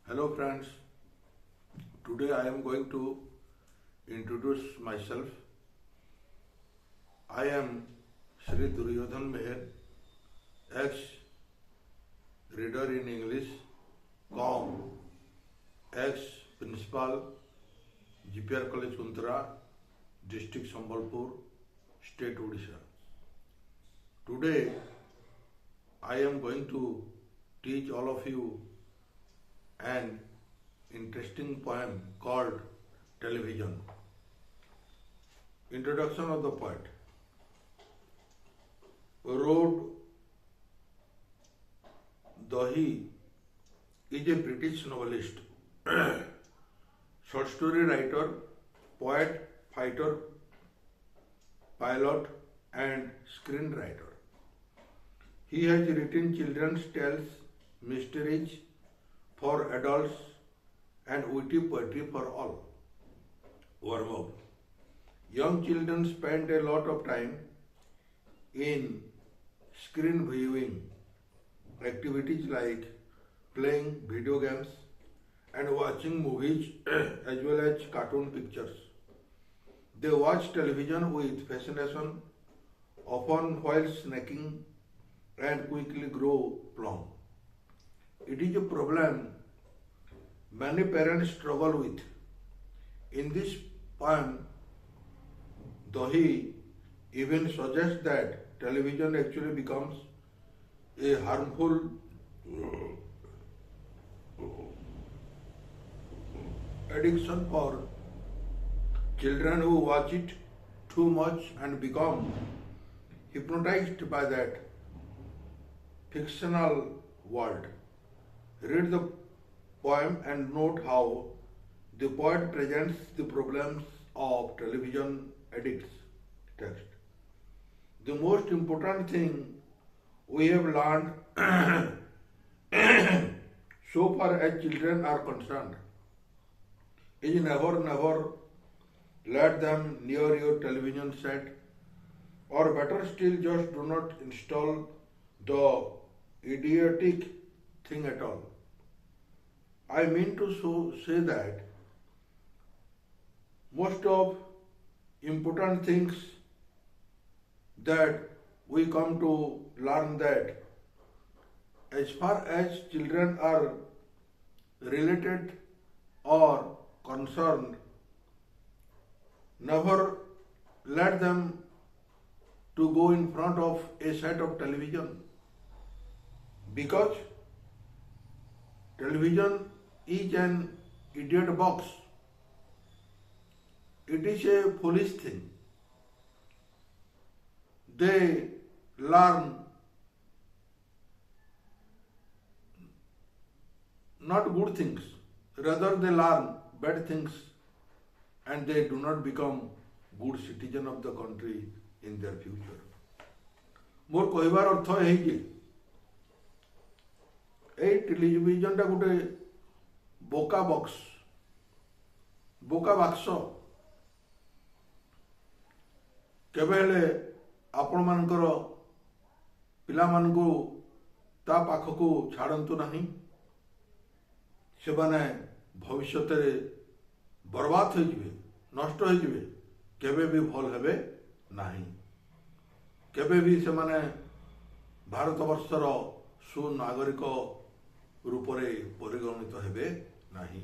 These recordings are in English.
Hello friends, today I am going to introduce myself. I am Shri Duryodhan Meher, ex-reader in English, com, ex-principal, GPR College Kuntara, District Sambalpur, State Odisha. Today I am going to teach all of you an interesting poem called Television. Introduction of the poet. Roald Dahi is a British novelist, short story writer, poet, fighter, pilot, and screenwriter. He has written children's tales, mysteries for adults, and witty poetry for all. Warm up. Young children spend a lot of time in screen viewing activities like playing video games and watching movies as well as cartoon pictures. They watch television with fascination, often while snacking, and quickly grow plump. It is a problem many parents struggle with. In this poem, Dahi even suggests that television actually becomes a harmful addiction for children who watch it too much and become hypnotized by that fictional world. Read the poem and note how the poet presents the problems of television addicts. Text. The most important thing we have learned so far as children are concerned is never let them near your television set, or better still, just do not install the idiotic thing at all. I mean to say that most of important things that we come to learn that as far as children are related or concerned, never let them to go in front of a set of television, because television is an idiot box. It is a foolish thing. They learn not good things, rather they learn bad things, and they do not become good citizen of the country in their future. मोर कहबार अर्थ है टेलीविजनटा गोटे बोका box, बोका box. केबेले आपण मानकर पिला मानकु ता पाखकु छाड़ंतु नहीं, से माने भविष्यत रे बर्बाद हो जिवे, नष्ट हो जिवे, केबे भी भल हेबे नहीं, केबे भी से माने भारत वर्षर सुनागरिक रूपरे परिगणित हेबे नहीं।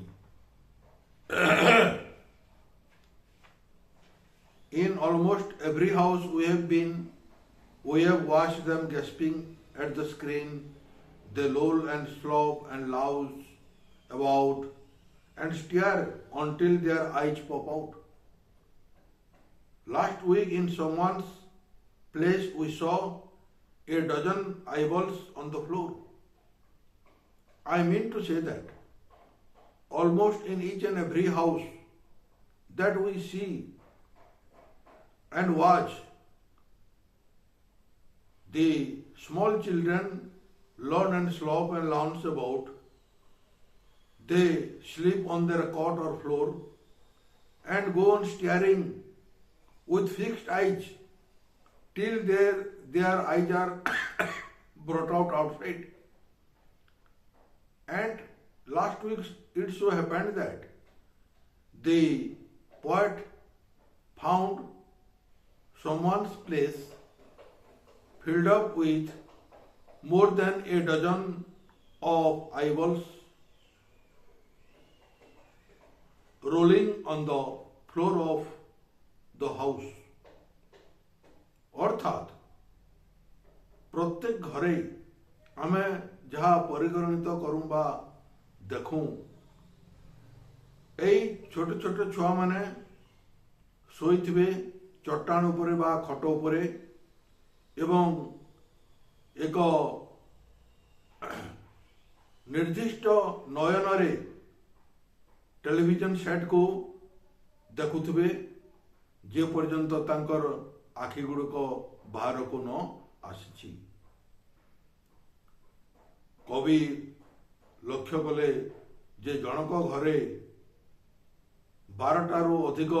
In almost every house we have watched them gasping at the screen. They loll and slop and louse about and stare until their eyes pop out. Last week in someone's place we saw a dozen eyeballs on the floor. I mean to say that almost in each and every house that we see and watch, the small children learn and slop and lounge about. They sleep on their cot or floor and go on staring with fixed eyes till their eyes are brought out outside. And last week it so happened that the poet found someone's place filled up with more than a dozen of eyeballs rolling on the floor of the house. अर्थात प्रत्येक घरे आमे जहाँ परिगणित करूँ बा देखूँ এই ছোট ছোট ছুआ माने শোইथिबे चट्टान उपरे बा खट उपरे एवं एक निर्दिष्ट नयन रे टेलीविजन सेट को देखुथिबे जे पर्यंत तांकर आखि गुड़क बाहर को न आसी। कवि लक्ष्य कले जे जनक घरे 12टारू अधिक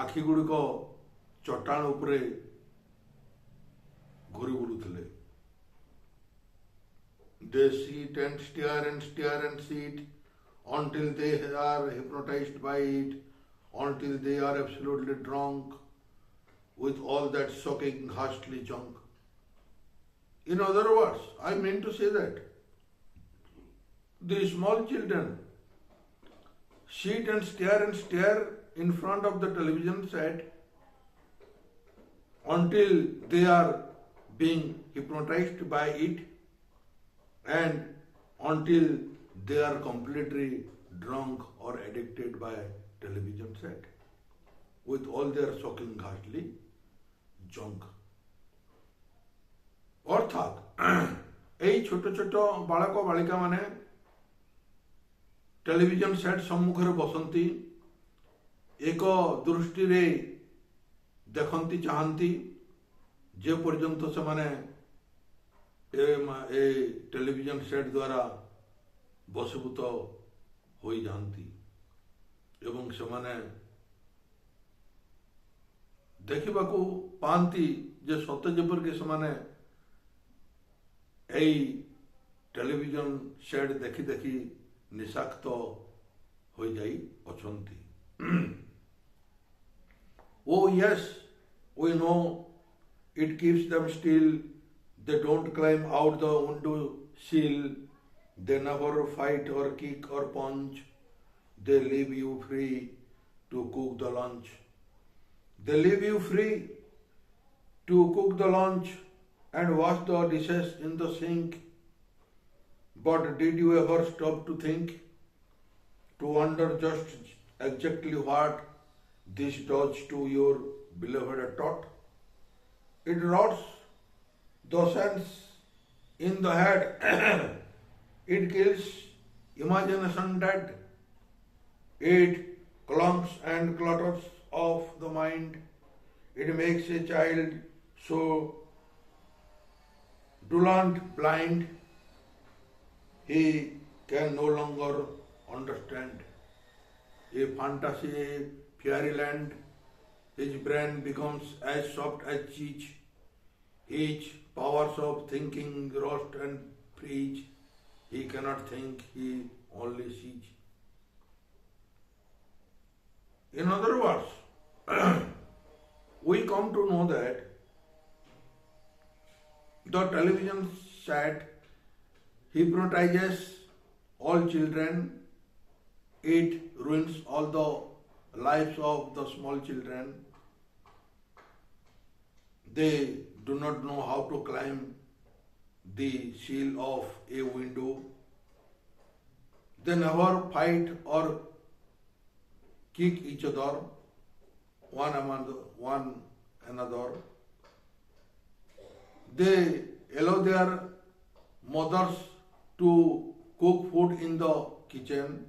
आखि गुड़िक चट्टान उपरे घूरी बुलुथिले। They sit and stare and stare and sit until they are hypnotized by it, until they are absolutely drunk with all that shocking, ghastly junk. In other words, I mean to say that the small children sit and stare in front of the television set until they are being hypnotized by it and until they are completely drunk or addicted by television set with all their shocking ghastly junk. अर्थात এই ছোট ছোট बालक बालिका माने television set सम्मुखरे बसंती एक दृष्टि रे देखंती चाहंती जे पर्यंत से माने ए टेलीविजन सेट द्वारा बसीभूत हो जाती एवं से माने देखा पाती जे सत्य जेपर के से टेलीविजन सेट देखी देखी निशाक्त हो जाई अछंती। Oh yes, we know it keeps them still. They don't climb out the window sill. They never fight or kick or punch. They leave you free to cook the lunch. They leave you free to cook the lunch and wash the dishes in the sink. But did you ever stop to think, to wonder just exactly what this does to your beloved tot? It rots the sense in the head. It kills imagination dead. It clumps and clutters of the mind. It makes a child so dull blind he can no longer understand. A fantasy, a fairyland, his brain becomes as soft as cheese. His powers of thinking rust and freeze. He cannot think, he only sees. In other words, we come to know that the television set hypnotizes all children. It ruins all the lives of the small children. They do not know how to climb the sill of a window. They never fight or kick each other, one another. They allow their mothers to cook food in the kitchen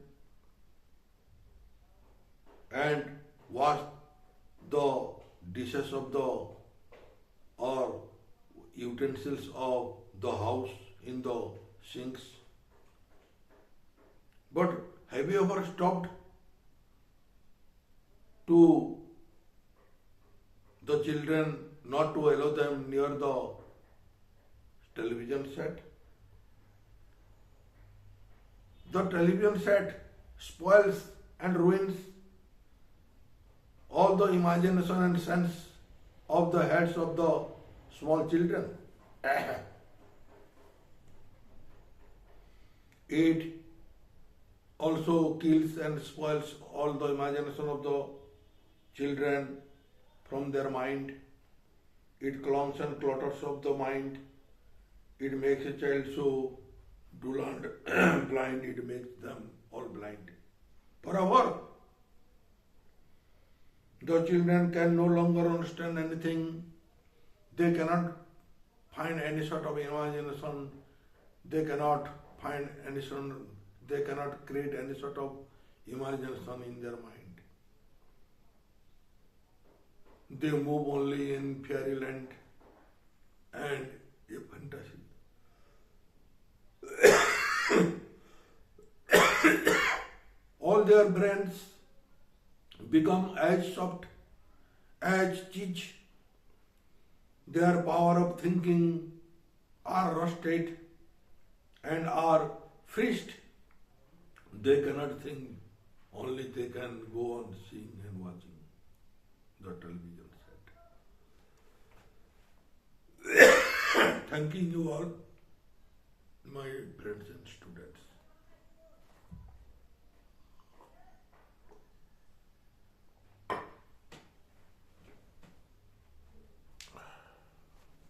and wash the dishes of the or utensils of the house in the sinks. But have you ever stopped to the children not to allow them near the television set? The television set spoils and ruins all the imagination and sense of the heads of the small children. It also kills and spoils all the imagination of the children from their mind. It clogs and clutters of the mind. It makes a child so dull and blind, it makes them all blind. Forever, the children can no longer understand anything. They cannot find any sort of imagination. They cannot find any sort. They cannot create any sort of imagination in their mind. They move only in fairyland and a fantasy. All their brains become as soft as cheese. Their power of thinking are rusted and are freezed. They cannot think, only they can go on seeing and watching the television set. Thanking you all, my friends and students.